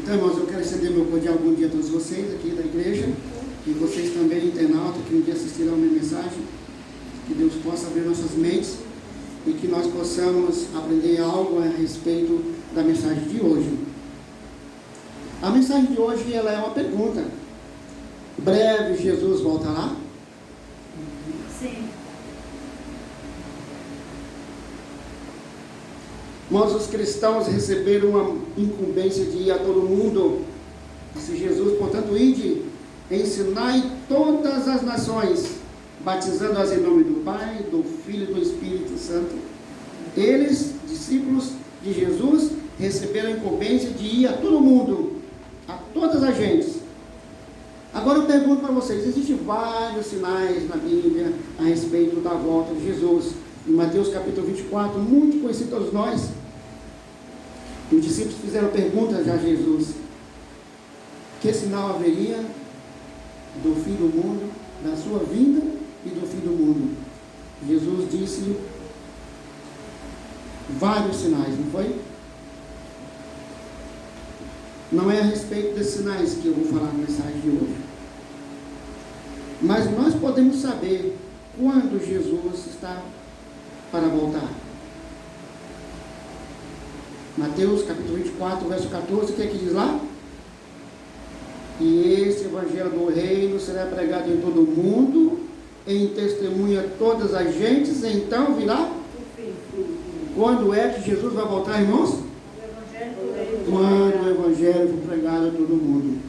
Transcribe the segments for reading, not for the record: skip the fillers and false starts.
Então, irmãos, eu quero estender meu cordial bom dia a todos vocês aqui da igreja, e vocês também, internautas, que um dia assistirão a minha mensagem. Que Deus possa abrir nossas mentes e que nós possamos aprender algo a respeito da mensagem de hoje. A mensagem de hoje, ela é uma pergunta. Breve Jesus voltará? Sim. Nós, os cristãos, receberam uma incumbência de ir a todo mundo. Disse Jesus, portanto, ide, ensinai todas as nações, batizando-as em nome do Pai, do Filho e do Espírito Santo. Eles, discípulos de Jesus, receberam a incumbência de ir a todo mundo, a todas as gentes. Agora eu pergunto para vocês, existem vários sinais na Bíblia a respeito da volta de Jesus. Em Mateus capítulo 24, muito conhecido a todos nós, os discípulos fizeram perguntas a Jesus: que sinal haveria do fim do mundo, da sua vinda e do fim do mundo? Jesus disse vários sinais, não foi? Não é a respeito desses sinais que eu vou falar na mensagem de hoje, mas nós podemos saber quando Jesus está para voltar. Mateus capítulo 24, verso 14, o que é que diz lá? E esse evangelho do reino será pregado em todo o mundo, em testemunha a todas as gentes, então virá. Quando é que Jesus vai voltar, irmãos? Quando o evangelho for pregado a todo mundo.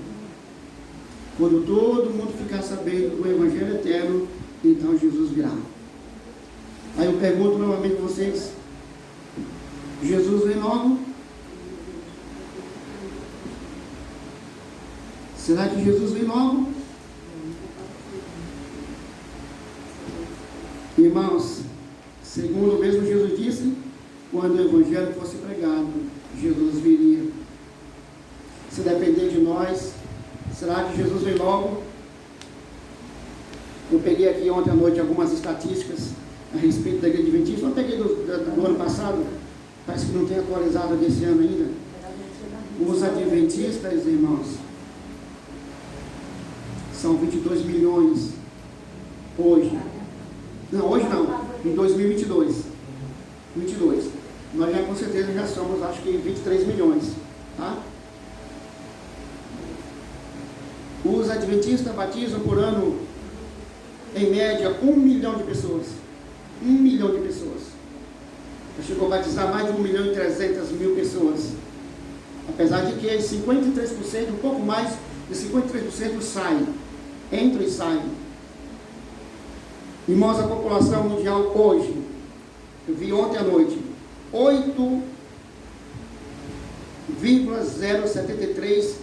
Quando todo mundo ficar sabendo do evangelho eterno, então Jesus virá. Aí eu pergunto novamente a vocês: Jesus vem logo? Será que Jesus vem logo? Irmãos, segundo o mesmo Jesus disse, quando o evangelho fosse pregado, Jesus viria. Se depender de nós, será que Jesus vem logo? Eu peguei aqui ontem à noite algumas estatísticas a respeito da igreja adventista. Eu peguei do ano passado, parece que não tem atualizado desse ano ainda. Os adventistas, irmãos, são 22 milhões hoje. Não, hoje não, em 2022. 22. Nós já com certeza já somos, acho que 23 milhões, tá? Os adventistas batizam por ano, em média, 1 milhão de pessoas. 1 milhão de pessoas. Já chegou a batizar mais de 1.300.000 pessoas. Apesar de que 53%, um pouco mais de 53% saem, entram e saem. Irmãos, a população mundial hoje, eu vi ontem à noite, 8,073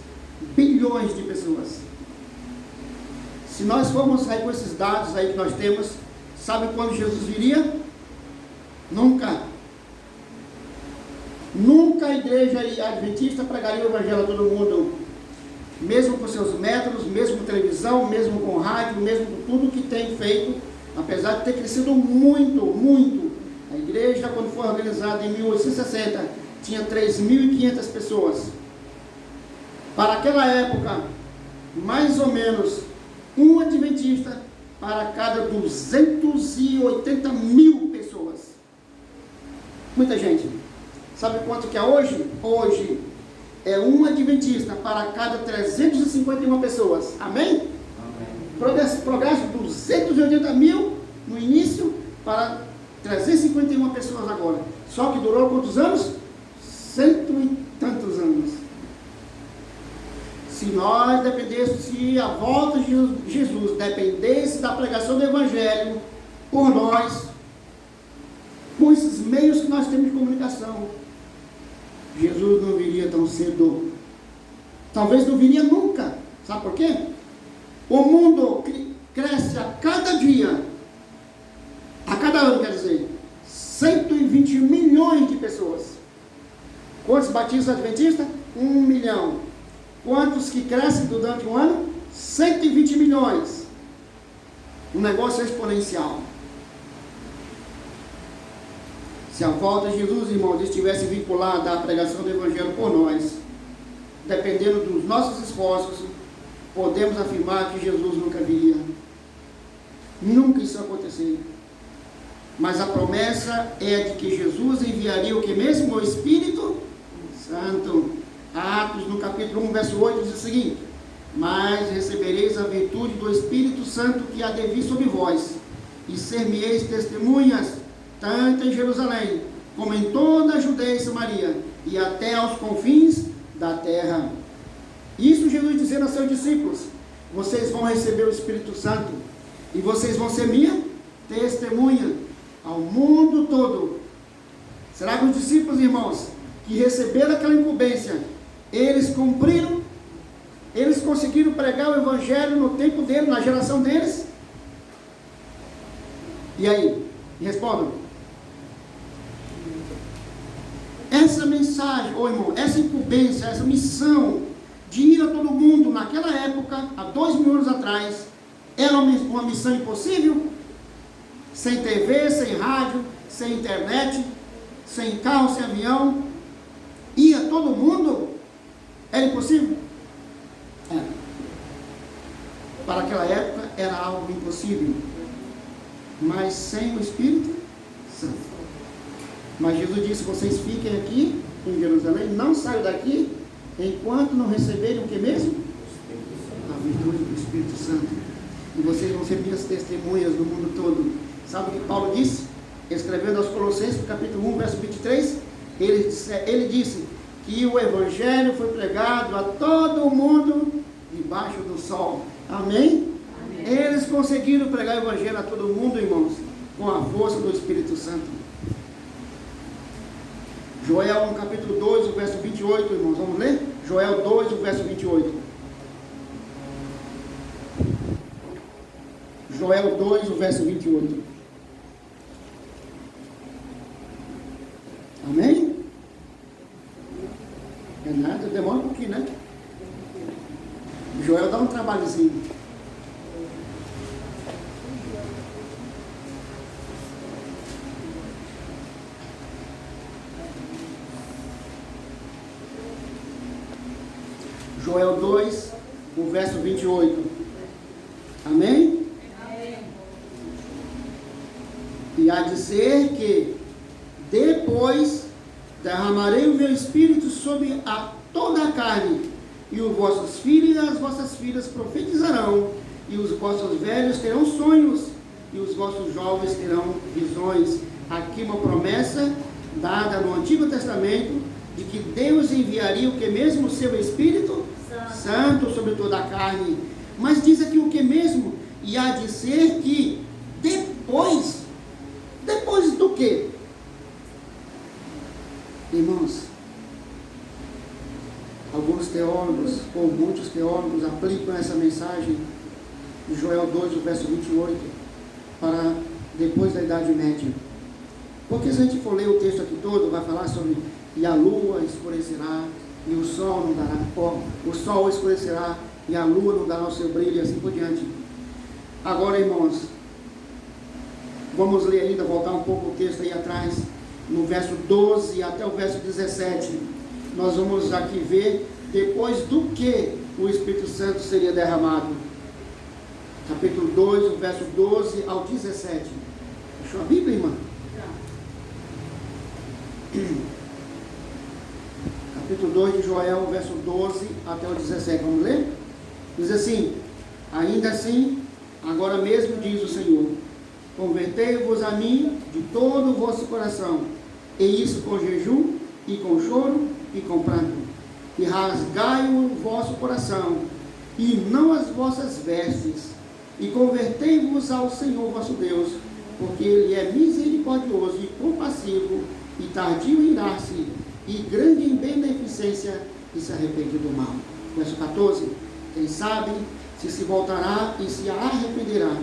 bilhões de pessoas. Se nós formos sair com esses dados aí que nós temos, sabe quando Jesus viria? Nunca. Nunca a igreja adventista pregaria o evangelho a todo mundo, mesmo com seus métodos, mesmo com televisão, mesmo com rádio, mesmo com tudo que tem feito, apesar de ter crescido muito, muito. A igreja, quando foi organizada em 1860, tinha 3.500 pessoas. Para aquela época, mais ou menos um adventista para cada 280.000 pessoas. Muita gente. Sabe quanto que é hoje? Hoje é um adventista para cada 351 pessoas. Amém? Progresso de 280.000 no início para 351 pessoas agora. Só que durou quantos anos? 100 e tantos anos. Se nós dependêssemos, se a volta de Jesus dependesse da pregação do evangelho por nós, com esses meios que nós temos de comunicação, Jesus não viria tão cedo. Talvez não viria nunca. Sabe por quê? O mundo cresce a cada dia, a cada ano, quer dizer, 120 milhões de pessoas. Quantos batistas adventistas? 1 milhão. Quantos que crescem durante um ano? 120 milhões. Um negócio exponencial. Se a volta de Jesus, irmãos, estivesse vinculada à pregação do Evangelho por nós, dependendo dos nossos esforços, podemos afirmar que Jesus nunca viria. Nunca isso aconteceu. Mas a promessa é de que Jesus enviaria o que mesmo? O Espírito Santo. Atos, no capítulo 1, verso 8, diz o seguinte: mas recebereis a virtude do Espírito Santo que há de vir sobre vós, e ser-me-eis testemunhas, tanto em Jerusalém, como em toda a Judeia e Samaria, e até aos confins da terra. Isso Jesus dizendo aos seus discípulos: vocês vão receber o Espírito Santo, e vocês vão ser minha testemunha ao mundo todo. Será que os discípulos, irmãos, que receberam aquela incumbência, eles cumpriram? Eles conseguiram pregar o Evangelho no tempo deles, na geração deles? E aí? Respondam. Essa mensagem, irmão, essa incumbência, essa missão de ir a todo mundo naquela época, há 2000 anos atrás, era uma missão impossível? Sem TV, sem rádio, sem internet, sem carro, sem avião, ia todo mundo? Era impossível? Era. Para aquela época era algo impossível, mas sem o Espírito Santo. Mas Jesus disse: vocês fiquem aqui em Jerusalém, não saiam daqui, enquanto não receberem o que mesmo? A virtude do Espírito Santo. E vocês vão ser minhas testemunhas no mundo todo. Sabe o que Paulo disse? Escrevendo aos Colossenses, capítulo 1, verso 23, ele disse que o Evangelho foi pregado a todo mundo debaixo do sol. Amém? Amém? Eles conseguiram pregar o Evangelho a todo mundo, irmãos, com a força do Espírito Santo. Joel, no capítulo 2, o verso 28, irmãos, vamos ler? Joel 2, o verso 28. Joel 2, o verso 28. Amém? É nada, demora um pouquinho, né? Joel dá um trabalhozinho. Joel 2, o verso 28. Amém? Amém. E há de ser que depois derramarei o meu espírito sobre toda a carne, e os vossos filhos e as vossas filhas profetizarão, e os vossos velhos terão sonhos, e os vossos jovens terão visões. Aqui uma promessa dada no Antigo Testamento, de que Deus enviaria o que mesmo? O seu Espírito Santo sobre toda a carne. Mas diz aqui o que mesmo? E há de ser que depois do que? Irmãos, alguns teólogos, ou muitos teólogos, aplicam essa mensagem de Joel 2, o verso 28, para depois da Idade Média. Porque se a gente for ler o texto aqui todo, vai falar sobre: e a lua escurecerá, e o sol não dará, o sol escurecerá, e a lua não dará o seu brilho, e assim por diante. Agora, irmãos, vamos ler ainda, voltar um pouco o texto aí atrás, no verso 12 até o verso 17, nós vamos aqui ver depois do que o Espírito Santo seria derramado. Capítulo 2, o verso 12 ao 17. Achou a Bíblia, irmã? Capítulo 2 de Joel, verso 12 até o 17. Vamos ler? Diz assim: ainda assim, agora mesmo diz o Senhor, convertei-vos a mim de todo o vosso coração, e isso com jejum, e com choro, e com pranto, e rasgai o vosso coração, e não as vossas vestes, e convertei-vos ao Senhor vosso Deus, porque Ele é misericordioso e compassivo, e tardio em irar-se, e grande em beneficência, e se arrepende do mal. Verso 14: quem sabe se voltará e se arrependerá,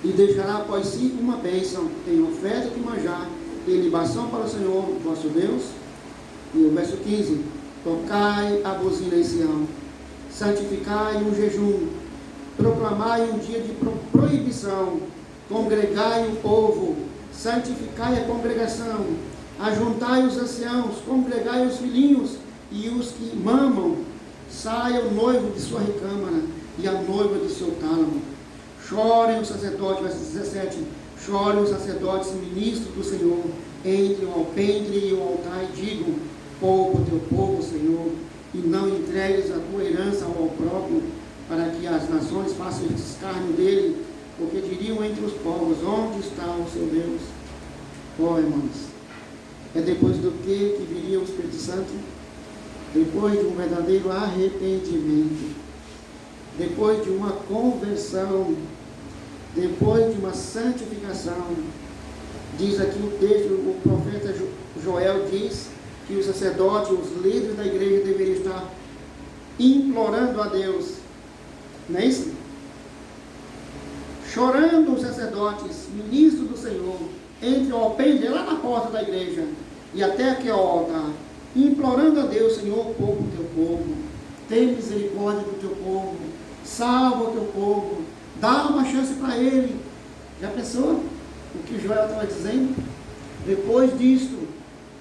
e deixará após si uma bênção em oferta de manjar, e libação para o Senhor vosso Deus. E o verso 15: tocai a buzina em Sião, santificai um jejum, proclamai um dia de proibição, congregai o povo, santificai a congregação, ajuntai os anciãos, congregai os filhinhos, e os que mamam, saia o noivo de sua recâmara e a noiva de seu tálamo. Chorem os sacerdotes, verso 17, chorem os sacerdotes ministros do Senhor, entre o alpendre e o altar, e digam: poupa o teu povo, Senhor, e não entregues a tua herança ao opróbrio, para que as nações façam escárnio dele, porque diriam entre os povos: onde está o seu Deus? Ó, irmãos, é depois do que viria o Espírito Santo? Depois de um verdadeiro arrependimento, depois de uma conversão, depois de uma santificação. Diz aqui o texto, o profeta Joel diz que os sacerdotes, os líderes da igreja deveriam estar implorando a Deus, não é isso? Chorando os sacerdotes, ministros do Senhor, entre o alpendre, lá na porta da igreja, e até aqui ao altar, implorando a Deus: Senhor, poupa o teu povo, tem misericórdia do teu povo, salva o teu povo, dá uma chance para ele. Já pensou o que Joel estava dizendo? Depois disto,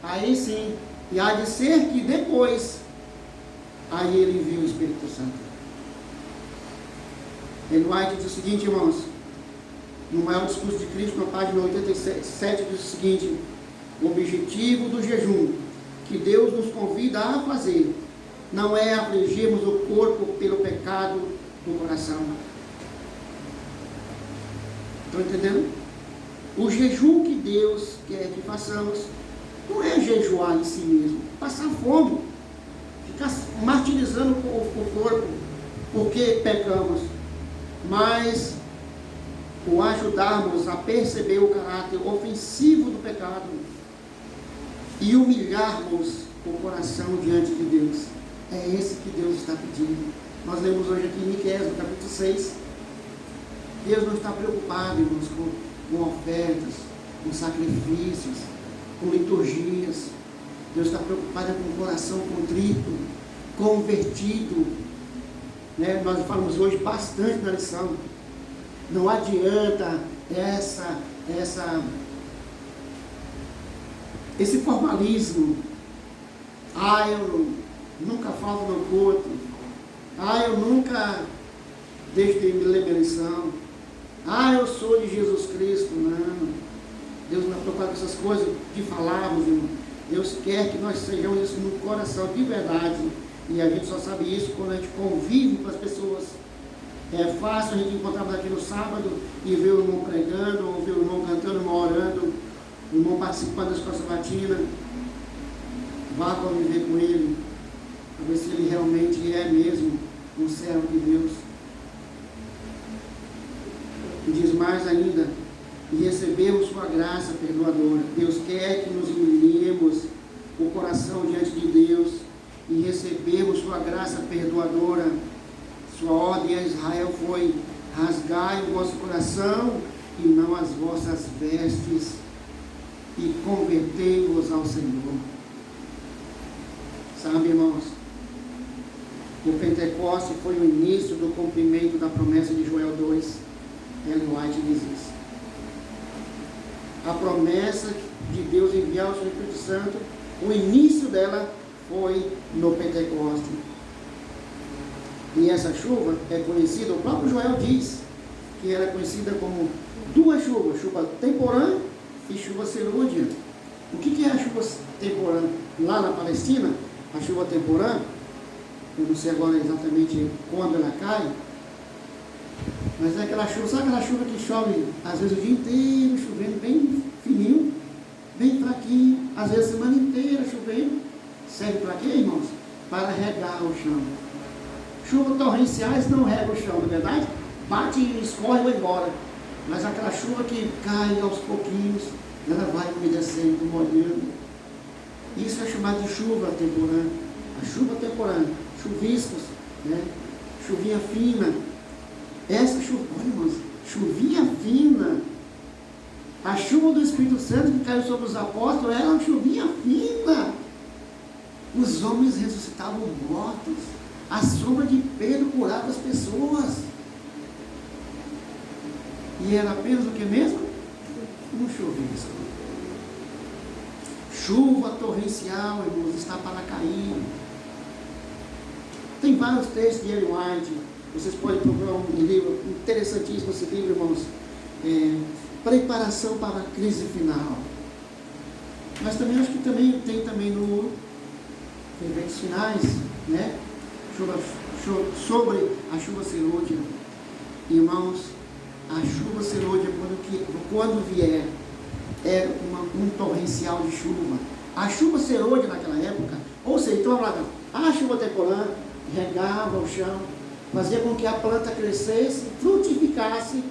aí sim, e há de ser que depois, aí ele envia o Espírito Santo. Ellen White diz o seguinte, irmãos, no maior discurso de Cristo, na página 87, diz o seguinte: o objetivo do jejum que Deus nos convida a fazer não é afligirmos o corpo pelo pecado do coração. Estão entendendo? O jejum que Deus quer que façamos não é jejuar em si mesmo, passar fome, ficar martirizando o corpo porque pecamos, mas o ajudarmos a perceber o caráter ofensivo do pecado e humilharmos o coração diante de Deus. É esse que Deus está pedindo. Nós lemos hoje aqui em Miqueias, no capítulo 6. Deus não está preocupado, irmãos, com ofertas, com sacrifícios, com liturgias. Deus está preocupado com o coração contrito, convertido. Né? Nós falamos hoje bastante na lição. Não adianta esse formalismo. Eu nunca falto no culto. Eu nunca deixo de me ler minha lição. Eu sou de Jesus Cristo. Não. Deus não é preocupado com essas coisas de falarmos, irmão. Deus quer que nós sejamos isso no coração de verdade. E a gente só sabe isso quando a gente convive com as pessoas. É fácil a gente encontrar aqui no sábado e ver o irmão pregando, ou ver o irmão cantando, o irmão orando, o irmão participando da escola sabatina. Vá conviver com ele, para ver se ele realmente é mesmo um servo de Deus. E diz mais ainda: e recebemos sua graça perdoadora. Deus quer que nos humilhemos o coração diante de Deus e recebemos sua graça perdoadora. Sua ordem a Israel foi: rasgai o vosso coração e não as vossas vestes, e convertei-vos ao Senhor. Sabe, irmãos, o Pentecoste foi o início do cumprimento da promessa de Joel 2. Ellen White diz isso. A promessa de Deus enviar o seu Espírito Santo, o início dela foi no Pentecoste. E essa chuva é conhecida, o próprio Joel diz que era conhecida como duas chuvas: chuva temporã e chuva serúdia. O que é a chuva temporã? Lá na Palestina, a chuva temporã, eu não sei agora exatamente quando ela cai, mas é aquela chuva, sabe aquela chuva que chove às vezes o dia inteiro chovendo, bem fininho, bem fraquinho, às vezes a semana inteira chovendo. Serve para quê, irmãos? Para regar o chão. Chuvas torrenciais não regam o chão, não é verdade? Bate e escorre e vai embora. Mas aquela chuva que cai aos pouquinhos, ela vai umedecendo, molhando. Isso é chamado de chuva temporã. A chuva temporã, chuviscos, né? Chuvinha fina. Essa chuva, olha, irmãos, chuvinha fina. A chuva do Espírito Santo que caiu sobre os apóstolos era uma chuvinha fina. Os homens ressuscitavam mortos. A sombra de Pedro curava as pessoas. E era apenas o que mesmo? Um chuvisco. Chuva torrencial, irmãos, está para cair. Tem vários textos de Ellen White. Vocês podem procurar um livro interessantíssimo, esse livro, irmãos. Preparação para a crise final. Mas também acho que também tem também no Eventos Finais, né? Sobre a chuva serôdia. Irmãos, a chuva serôdia, quando vier, é um torrencial de chuva. A chuva serôdia naquela época, ou seja, então a chuva temporã regava o chão, fazia com que a planta crescesse, frutificasse,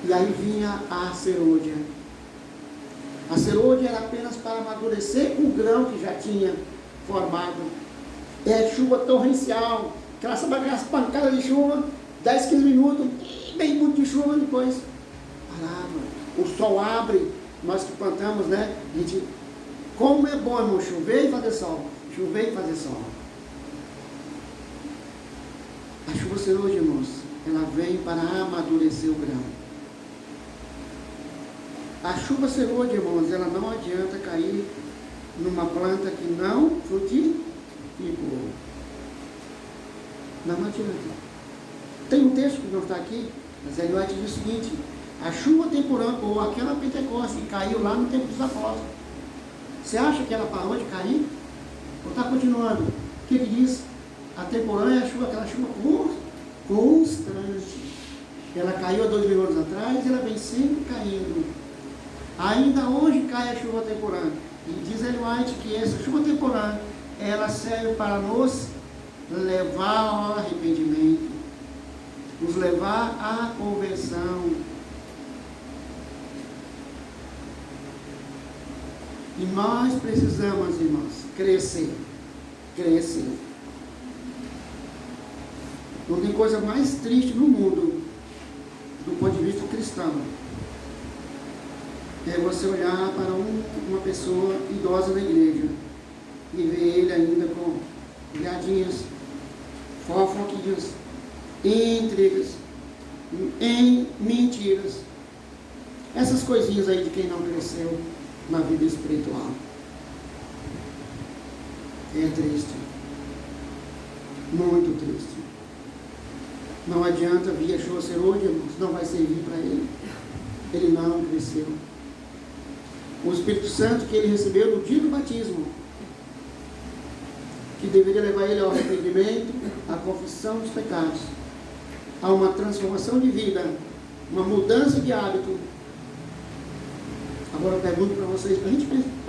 e aí vinha a serôdia. A serôdia era apenas para amadurecer o grão que já tinha formado. É chuva torrencial, aquelas pancadas de chuva, 10, 15 minutos, bem muito de chuva, depois parava. O sol abre, nós que plantamos, né? A gente, como é bom, irmão, chover e fazer sol. Chover e fazer sol. A chuva serôdia, irmãos, ela vem para amadurecer o grão. A chuva serôdia, irmãos, ela não adianta cair numa planta que não frutificou. Não adianta. Tem um texto que não está aqui, mas ele vai dizer o seguinte: a chuva temporã, ou aquela Pentecoste que caiu lá no tempo dos apóstolos, você acha que ela parou de cair? Ou está continuando? O que diz? A temporã é aquela chuva constante. Ela caiu há 2000 anos atrás e ela vem sempre caindo. Ainda hoje cai a chuva temporã. E diz Ellen White que essa chuva temporã, ela serve para nos levar ao arrependimento, nos levar à conversão. E nós precisamos, irmãos, crescer. Não tem coisa mais triste no mundo, do ponto de vista cristão, é você olhar para uma pessoa idosa na igreja e ver ele ainda com piadinhas, fofoquinhas, intrigas, em mentiras. Essas coisinhas aí de quem não cresceu na vida espiritual. É triste. Muito triste. Não adianta vir a chuva serôdia, irmãos, não vai servir para ele. Ele não cresceu. O Espírito Santo que ele recebeu no dia do batismo, que deveria levar ele ao arrependimento, à confissão dos pecados, a uma transformação de vida, uma mudança de hábito. Agora eu pergunto para vocês, para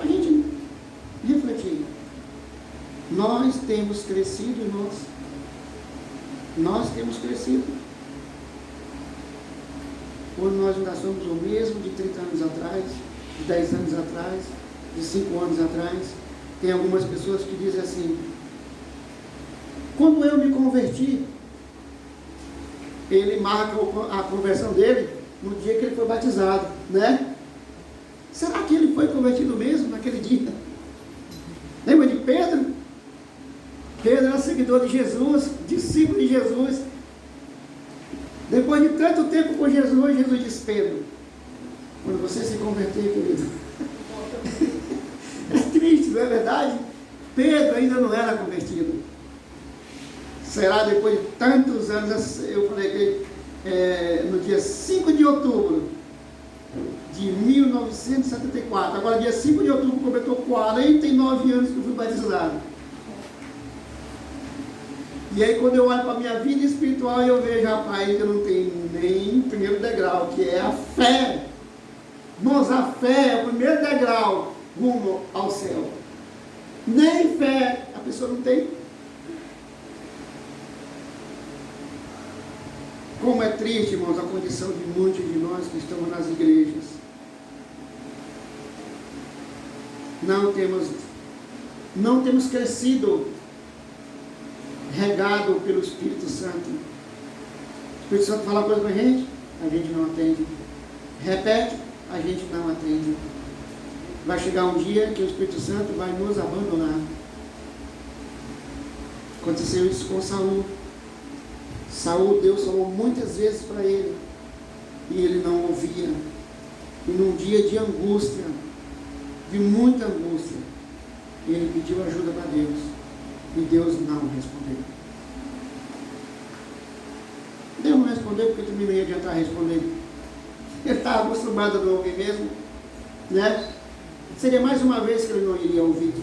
a gente refletir. Nós temos crescido, irmãos? Nós temos crescido? Ou nós ainda somos o mesmo de 30 anos atrás, de 10 anos atrás, de 5 anos atrás? Tem algumas pessoas que dizem assim: quando eu me converti, ele marca a conversão dele no dia que ele foi batizado, né? Será que ele foi convertido mesmo naquele dia? Lembra de Pedro? Pedro era seguidor de Jesus, discípulo de Jesus. Depois de tanto tempo com Jesus, Jesus disse: Pedro, quando você se converter, querido, é triste, não é verdade? Pedro ainda não era convertido. Será depois de tantos anos, eu falei que no dia 5 de outubro de 1974, agora dia 5 de outubro completou 49 anos que eu fui batizado. E aí quando eu olho para a minha vida espiritual, eu vejo, rapaz, eu não tenho nem primeiro degrau, que é a fé. Irmãos, a fé é o primeiro degrau rumo ao céu. Nem fé a pessoa não tem. Como é triste, irmãos, a condição de muitos de nós que estamos nas igrejas. Não temos crescido regado pelo Espírito Santo. O Espírito Santo fala uma coisa para a gente não atende. Repete, a gente não atende. Vai chegar um dia que o Espírito Santo vai nos abandonar. Aconteceu isso com Saul. Saul, Deus falou muitas vezes para ele, e ele não ouvia. E num dia de angústia, de muita angústia, ele pediu ajuda para Deus. E Deus não respondeu. Deus não respondeu porque também não ia adiantar responder. Ele estava acostumado a não ouvir mesmo, né? Seria mais uma vez que ele não iria ouvir.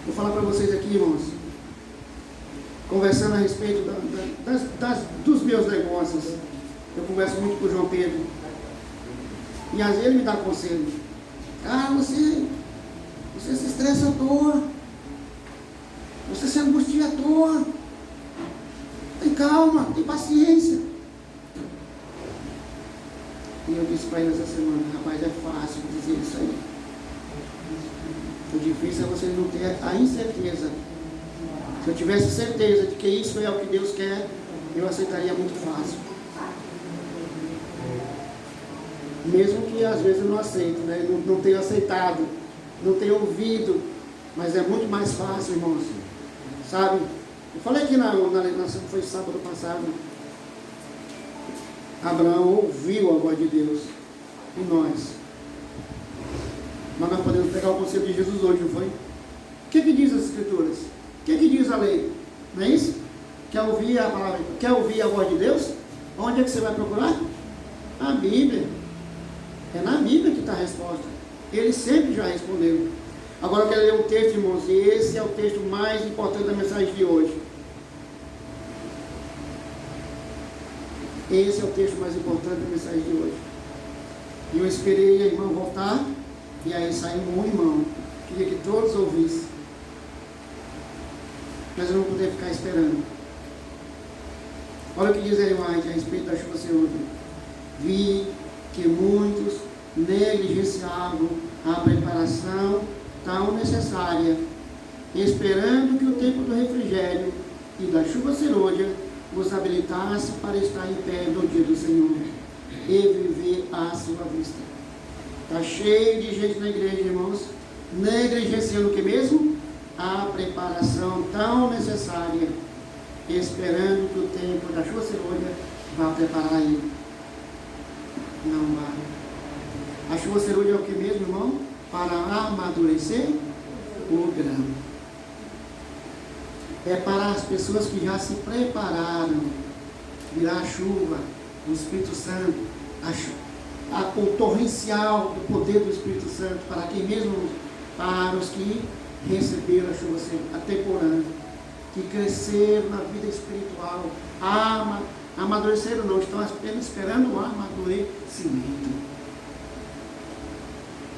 Vou falar para vocês aqui, irmãos, conversando a respeito dos meus negócios. Eu converso muito com o João Pedro. E às vezes ele me dá conselho. Você se estressa à toa. Você se angustia à toa. Tem calma, tem paciência. E eu disse para ele essa semana, rapaz, é fácil dizer isso aí. O difícil é você não ter a incerteza. Se eu tivesse certeza de que isso é o que Deus quer, eu aceitaria muito fácil. Mesmo que às vezes eu não aceito, né? Não tenho aceitado, não tenho ouvido, mas é muito mais fácil, irmãos. Sabe? Eu falei aqui na nação, foi sábado passado. Abraão ouviu a voz de Deus. E nós? Mas nós podemos pegar o conselho de Jesus hoje, não foi? O que diz as Escrituras? O que diz a lei? Não é isso? Quer ouvir a palavra? Quer ouvir a voz de Deus? Onde é que você vai procurar? A Bíblia. É na Bíblia que está a resposta. Ele sempre já respondeu. Agora eu quero ler um texto, irmãos, e esse é o texto mais importante da mensagem de hoje. Esse é o texto mais importante da mensagem de hoje. E eu esperei a irmã voltar, e aí saiu um irmão. Queria que todos ouvissem. Mas eu não podia ficar esperando. Olha o que diz Ellen White a respeito da chuva serôdia. Vi que muitos negligenciavam a preparação tão necessária, esperando que o tempo do refrigério e da chuva serôdia os habilitasse para estar em pé no dia do Senhor e viver à sua vista. Está cheio de gente na igreja, irmãos, negligenciando o que mesmo? A preparação tão necessária, esperando que o tempo da chuva serôdia vá preparar ele. Não vai. A chuva serôdia é o que mesmo, irmão? Para amadurecer o grão. É para as pessoas que já se prepararam. Virá a chuva, o Espírito Santo, o torrencial do poder do Espírito Santo, para quem mesmo? Para os que receberam a chuva temporânea, que cresceram na vida espiritual, amadureceram não, estão apenas esperando o amadurecimento.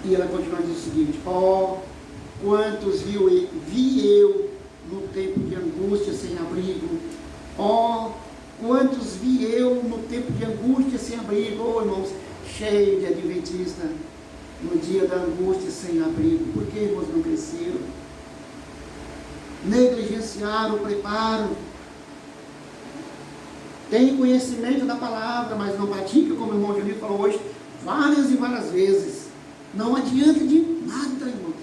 E ela continua dizendo o seguinte: quantos vi eu no tempo de angústia sem abrigo. Quantos vi eu no tempo de angústia sem abrigo. Irmãos, cheio de adventista, no dia da angústia sem abrigo. Por que, irmãos, não cresceram? Negligenciaram o preparo. Tem conhecimento da palavra, mas não pratica, como o irmão Juninho falou hoje, várias e várias vezes. Não adianta de nada, irmãos.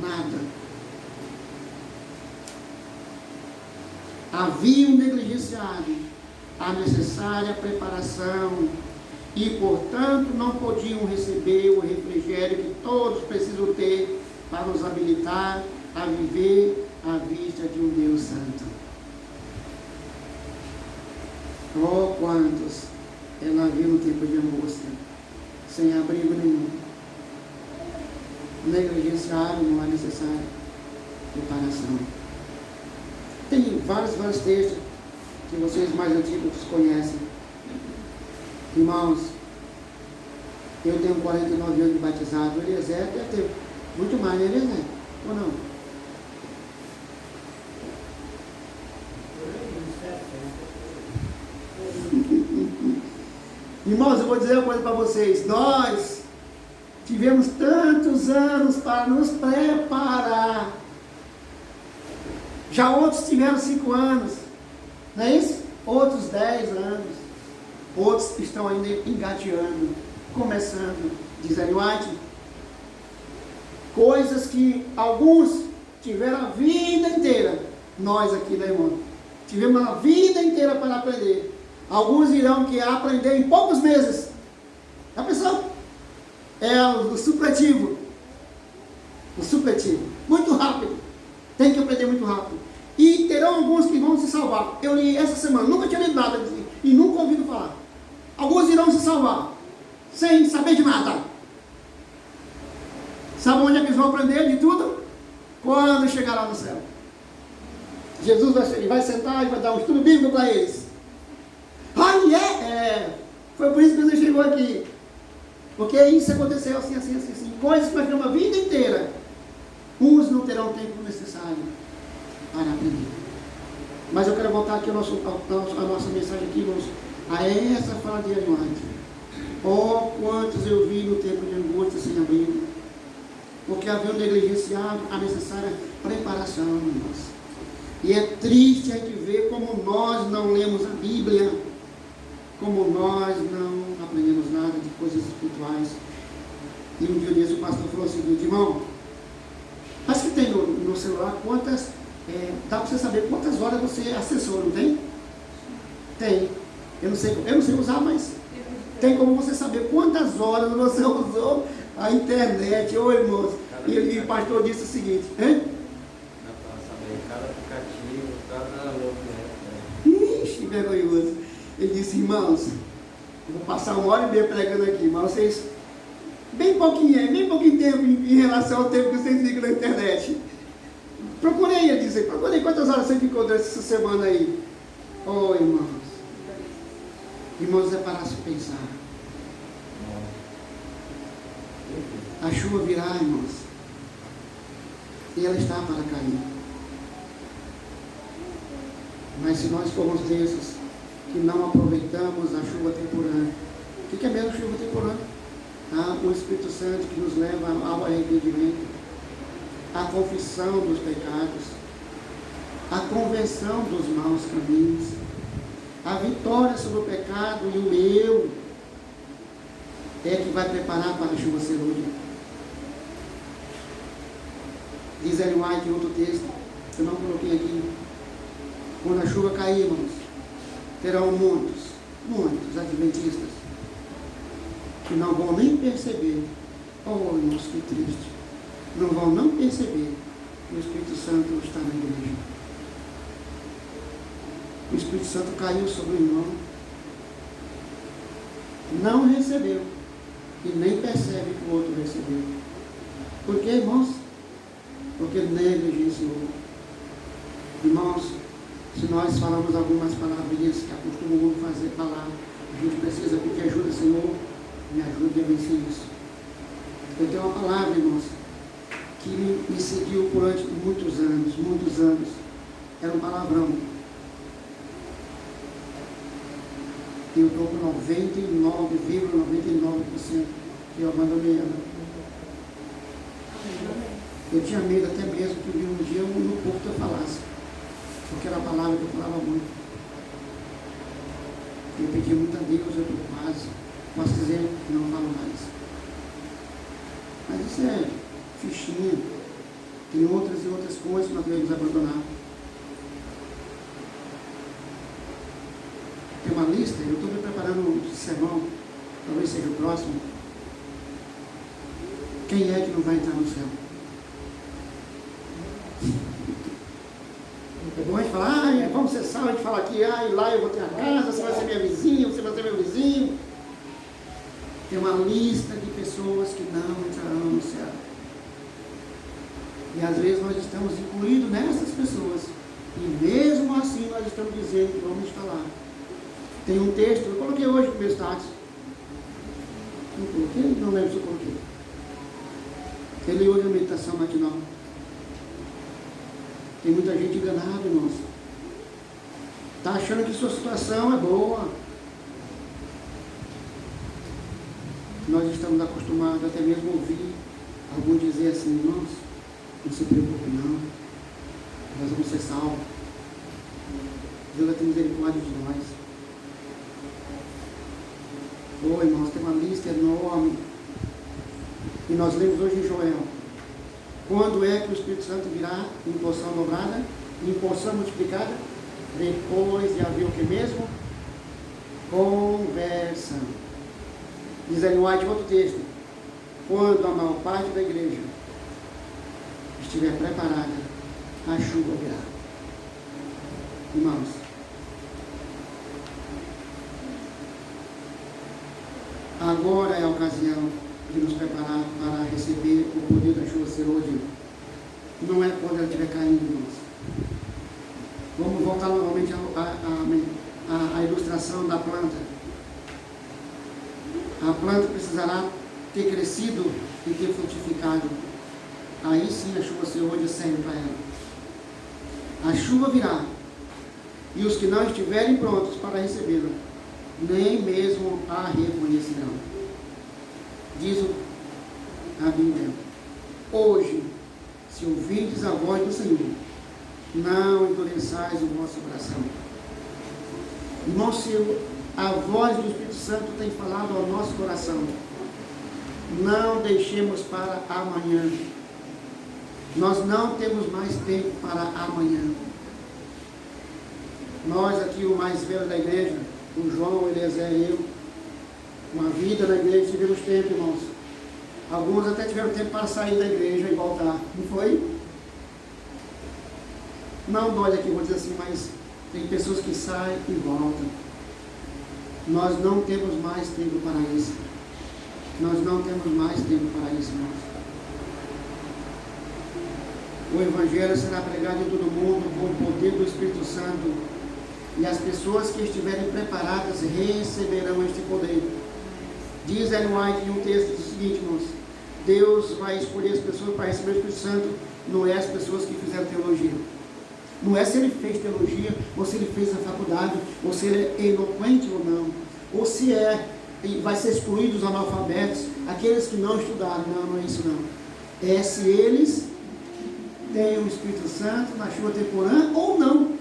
Nada. Haviam negligenciado a necessária preparação e, portanto, não podiam receber o refrigério que todos precisam ter para os habilitar a viver à vista de um Deus Santo. Quantos ela viu no tempo de angústia, sem abrigo nenhum. Negligenciaram a necessária preparação. Tem vários textos que vocês mais antigos conhecem. Irmãos, eu tenho 49 anos de batizado. O Eliezer deve ter muito mais, né, Eliezer? Ou não? Irmãos, eu vou dizer uma coisa para vocês. Nós tivemos tantos anos para nos preparar. Já outros tiveram 5 anos. Não é isso? Outros 10 anos. Outros estão ainda engateando, começando. Diz Ellen White. Coisas que alguns tiveram a vida inteira. Nós aqui, né, irmão? Tivemos a vida inteira para aprender. Alguns irão que aprender em poucos meses. Já pensou? É o supletivo. O supletivo. Muito rápido. Tem que aprender muito Haverão alguns que vão se salvar. Eu li essa semana, nunca tinha lido nada e nunca ouvido falar. Alguns irão se salvar, sem saber de nada. Sabe onde é que eles vão aprender de tudo? Quando chegar lá no céu. Jesus vai sentar e vai dar um estudo bíblico para eles. Foi por isso que você chegou aqui. Porque isso aconteceu assim. Coisas para uma vida inteira. Uns não terão o tempo necessário para aprender. Mas eu quero voltar aqui a nossa mensagem aqui, irmãos, a essa fala de Ellen White. Oh, quantos eu vi no tempo de angústia sem abrigo, porque haviam negligenciado a necessária preparação, irmãos. E é triste a gente ver como nós não lemos a Bíblia, como nós não aprendemos nada de coisas espirituais. E um dia desse o pastor falou o seguinte: irmão, acho que tem no celular quantas, dá para você saber quantas horas você acessou, não tem? Tem. Eu não sei usar, mas tem como você saber quantas horas você usou a internet. Ô irmãos, e o pastor disse o seguinte, hein? Dá para saber cada aplicativo, cada louco. Ixi, vergonhoso. Ele disse: irmãos, eu vou passar 1h30 pregando aqui, mas vocês, bem pouquinho tempo em relação ao tempo que vocês ficam na internet. Procurei, ele disse, quantas horas você ficou durante essa semana aí? Oh, irmãos. Irmãos, é para se pensar. A chuva virá, irmãos, e ela está para cair. Mas se nós formos desses que não aproveitamos a chuva temporânea, o que é mesmo chuva temporânea? O Espírito Santo que nos leva ao arrependimento, a confissão dos pecados, a conversão dos maus caminhos, a vitória sobre o pecado e o eu, é que vai preparar para a chuva serôdia. Diz Ellen White em outro texto, eu não coloquei aqui: quando a chuva cair, irmãos, terão muitos adventistas que não vão nem perceber. Oh, irmãos, que triste. Não vão não perceber que o Espírito Santo está na igreja. O Espírito Santo caiu sobre o irmão, não recebeu e nem percebe que o outro recebeu. Por quê, irmãos? Porque negligenciou. Irmãos, se nós falamos algumas palavrinhas que acostumamos falar, a gente precisa pedir ajuda. Senhor, me ajude a vencer isso. Eu tenho uma palavra, irmãos, que me seguiu durante muitos anos. Era um palavrão. Eu estou com 99,99% que eu abandonei ela. Eu tinha medo até mesmo que um dia no púlpito eu falasse, porque era a palavra que eu falava muito. Eu pedi muito a Deus, eu estou quase, posso dizer que não falo mais. Mas isso é fichinha. Tem outras e outras coisas que nós devemos abandonar. Tem uma lista, eu estou me preparando um sermão, talvez seja o próximo. Quem é que não vai entrar no céu? É bom a gente falar, vamos ser salvos, a gente fala aqui, lá eu vou ter a casa, você vai ser minha vizinha, você vai ser meu vizinho. Tem uma lista de pessoas que não entrarão no céu. E às vezes nós estamos incluídos nessas pessoas. E mesmo assim nós estamos dizendo que vamos estar lá. Tem um texto, eu coloquei hoje no meu status. Não coloquei? Não lembro se eu coloquei. Eu li hoje a meditação matinal. Tem muita gente enganada, irmãos. Está achando que sua situação é boa. Nós estamos acostumados até mesmo a ouvir algum dizer assim: irmãos, não se preocupe não, nós vamos ser salvos. Deus vai ter misericórdia de nós. Oh, irmãos, tem uma lista enorme. E nós lemos hoje em Joel. Quando é que o Espírito Santo virá em porção dobrada, em porção multiplicada? Depois de haver o que mesmo? Conversão. Diz Ellen White, outro texto: quando a maior parte da igreja estiver preparada, a chuva virá. Irmãos, agora é a ocasião de nos preparar para receber o poder da chuva ser hoje. Não é quando ela estiver caindo, irmãos. Vamos voltar novamente à ilustração da planta. A planta precisará ter crescido e ter frutificado. Aí sim a chuva ser hoje serve para ela. A chuva virá. E os que não estiverem prontos para recebê-la, nem mesmo a reconhecerão. Diz a Bíblia: hoje, se ouvirdes a voz do Senhor, não endureçais o vosso coração. Irmão, se a voz do Espírito Santo tem falado ao nosso coração, não deixemos para amanhã. Nós não temos mais tempo para amanhã. Nós aqui, o mais velho da igreja, o João, o Eliezer e eu, uma vida na igreja, tivemos tempo, irmãos. Alguns até tiveram tempo para sair da igreja e voltar, não foi? Não dói aqui, vou dizer assim, mas tem pessoas que saem e voltam. Nós não temos mais tempo para isso. Nós não temos mais tempo para isso, irmãos. O Evangelho será pregado em todo mundo com o poder do Espírito Santo. E as pessoas que estiverem preparadas receberão este poder. Diz Ellen White em um texto o seguinte, irmãos: Deus vai escolher as pessoas para receber o Espírito Santo, não é as pessoas que fizeram teologia. Não é se ele fez teologia, ou se ele fez a faculdade, ou se ele é eloquente ou não, ou se vai ser excluído os analfabetos, aqueles que não estudaram. Não é isso não. É se eles têm o Espírito Santo na chuva temporã ou não.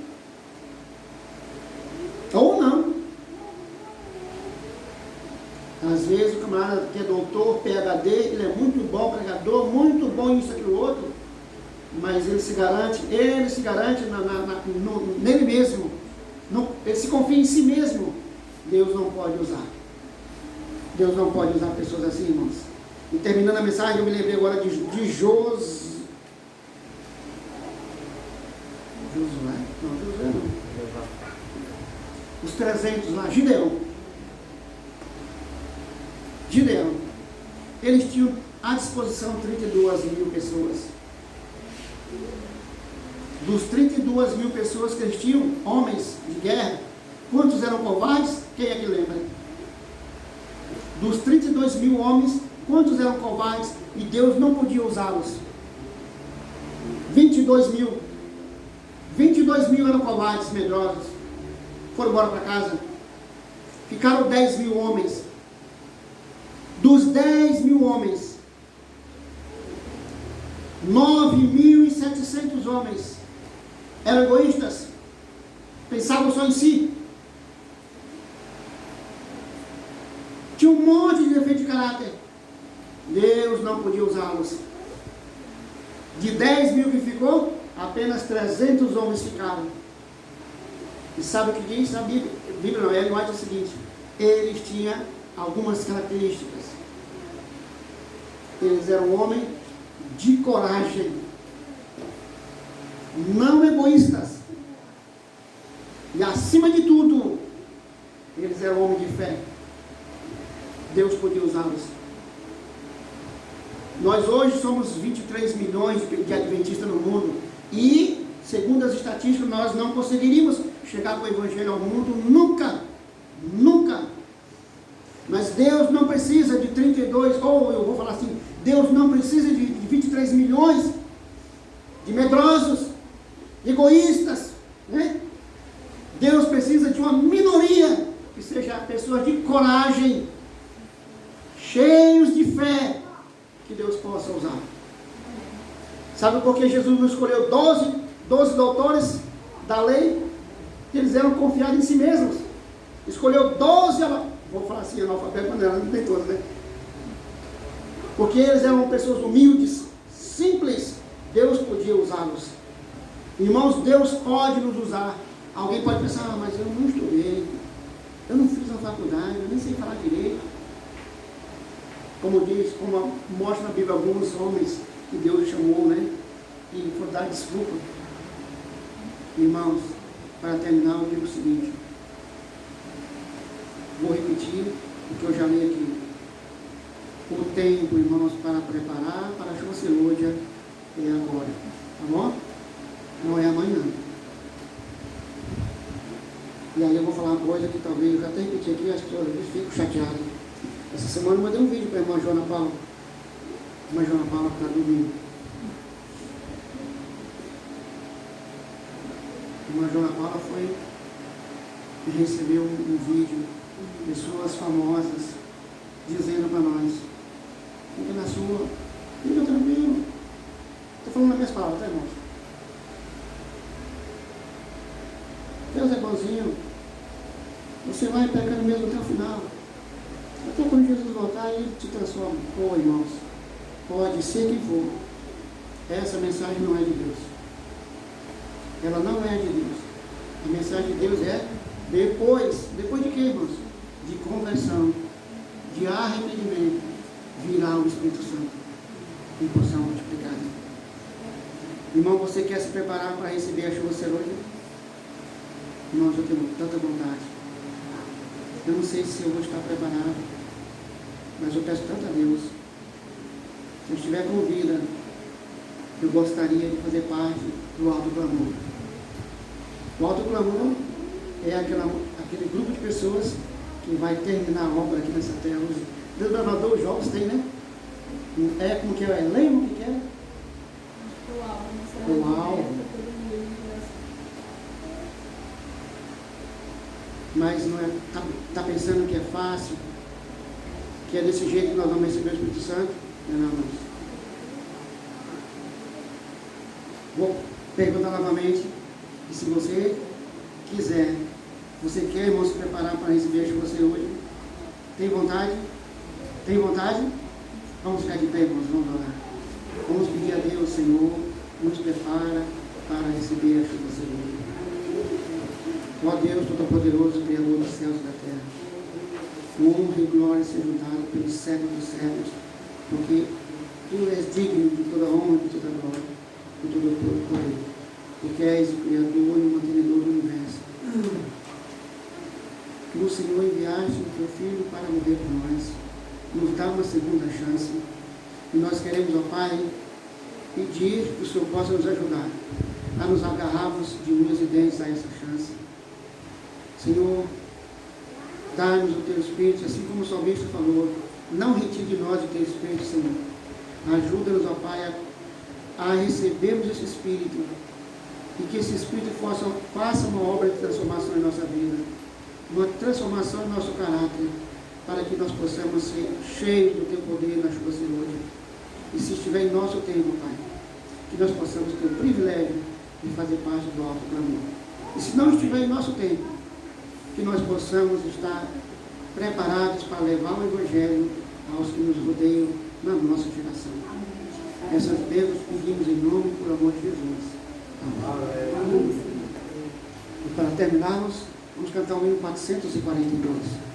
Ou não. Às vezes o camarada que é doutor, PhD, ele é muito bom pregador, muito bom isso, aquilo, outro, mas ele se garante nele mesmo, ele se confia em si mesmo. Deus não pode usar. Deus não pode usar pessoas assim, irmãos. E terminando a mensagem, eu me lembrei agora de Josué. Josué não. Os 300 lá, Gideão. Eles tinham à disposição 32 mil pessoas. Dos 32 mil pessoas que eles tinham, homens de guerra, quantos eram covardes? Quem é que lembra? Dos 32 mil homens, quantos eram covardes e Deus não podia usá-los? 22 mil. 22 mil eram covardes, medrosos. Foram embora para casa. Ficaram 10 mil homens. Dos 10 mil homens, 9.700 homens eram egoístas, pensavam só em si, tinha um monte de defeito de caráter. Deus não podia usá-los. De 10 mil que ficou, apenas 300 homens ficaram. E sabe o que diz a Bíblia? A Bíblia não, Ellen White é o seguinte: eles tinham algumas características. Eles eram homens de coragem, não egoístas, e acima de tudo, eles eram homens de fé. Deus podia usá-los. Nós hoje somos 23 milhões de adventistas no mundo, e segundo as estatísticas, nós não conseguiríamos chegar com o Evangelho ao mundo nunca. Mas Deus não precisa de 32, ou eu vou falar assim, Deus não precisa de 23 milhões de medrosos, egoístas, né? Deus precisa de uma minoria, que seja pessoas de coragem, cheios de fé, que Deus possa usar. Sabe por que Jesus não escolheu 12 doutores da lei? Eles eram confiados em si mesmos. Escolheu 12, vou falar assim, analfabeto, mas não tem todos, né? Porque eles eram pessoas humildes, simples. Deus podia usá-los. Irmãos, Deus pode nos usar. Alguém pode pensar: mas eu não estudei, eu não fiz uma faculdade, eu nem sei falar direito. Como mostra na Bíblia alguns homens que Deus chamou, né? E foi dar desculpa. Irmãos, Para terminar, eu digo o seguinte. Vou repetir o que eu já li aqui. O tempo, irmãos, para preparar para a Chucelúdia é agora. Tá bom? Não é amanhã. E aí eu vou falar uma coisa que talvez eu já até repeti aqui, acho que eu fico chateado. Essa semana eu mandei um vídeo para a irmã Joana Paula. Irmã Joana Paula que está dormindo. A irmã Joana Paula foi e recebeu um vídeo, pessoas famosas, dizendo para nós, fica na sua, fica tranquilo. Estou falando nas minhas palavras, tá, irmãos? Deus é bonzinho. Você vai pecando mesmo até o final. Até quando Jesus voltar, Ele te transforma. Pô, irmãos, pode ser quem for. Essa mensagem não é de Deus. Ela não é de Deus. A mensagem de Deus é depois. Depois de quê, irmãos? De conversão, de arrependimento, virá o Espírito Santo em porção multiplicada. Irmão, você quer se preparar para receber a chuva serôdia? Irmãos, eu tenho tanta vontade. Eu não sei se eu vou estar preparado, mas eu peço tanto a Deus. Se eu estiver com vida, eu gostaria de fazer parte do alto clamor. O alto clamor é aquele grupo de pessoas que vai terminar a obra aqui nessa terra. Os desbravadores jovens tem, né? É como que é? Lembra o que é? Uau! Mas não é, tá pensando que é fácil, que é desse jeito que nós vamos receber o Espírito Santo? Não, irmãos. Vou perguntar novamente, e se você quiser, você quer, irmão, se preparar para receber a chuva hoje? Tem vontade? Tem vontade? Vamos ficar de pé, irmãos, vamos orar. Vamos pedir a Deus, Senhor, nos prepara para receber a chuva hoje. Ó Deus Todo-Poderoso, Criador dos céus e da terra, honra e glória sejam dados pelos séculos dos séculos, porque Tu és digno de toda honra, de toda glória, de todo poder, porque és o Criador e o mantenedor do universo. Que o Senhor enviaste o Teu Filho para morrer por nós, nos dá uma segunda chance, e nós queremos, ó Pai, pedir que o Senhor possa nos ajudar a nos agarrarmos de unhas e dentes a essa chance. Senhor, dá-nos o Teu Espírito, assim como o salmista falou, não retire de nós o Teu Espírito, Senhor. Ajuda-nos, ó Pai, a recebermos esse Espírito, e que esse Espírito faça uma obra de transformação em nossa vida, uma transformação em nosso caráter, para que nós possamos ser cheios do Teu poder na chuva hoje. E se estiver em nosso tempo, Pai, que nós possamos ter o privilégio de fazer parte do alto clamor. E se não estiver em nosso tempo, que nós possamos estar preparados para levar o Evangelho aos que nos rodeiam na nossa geração. Essas bênçãos pedimos em nome e por amor de Jesus. Amém. E para terminarmos, vamos cantar o hino 442.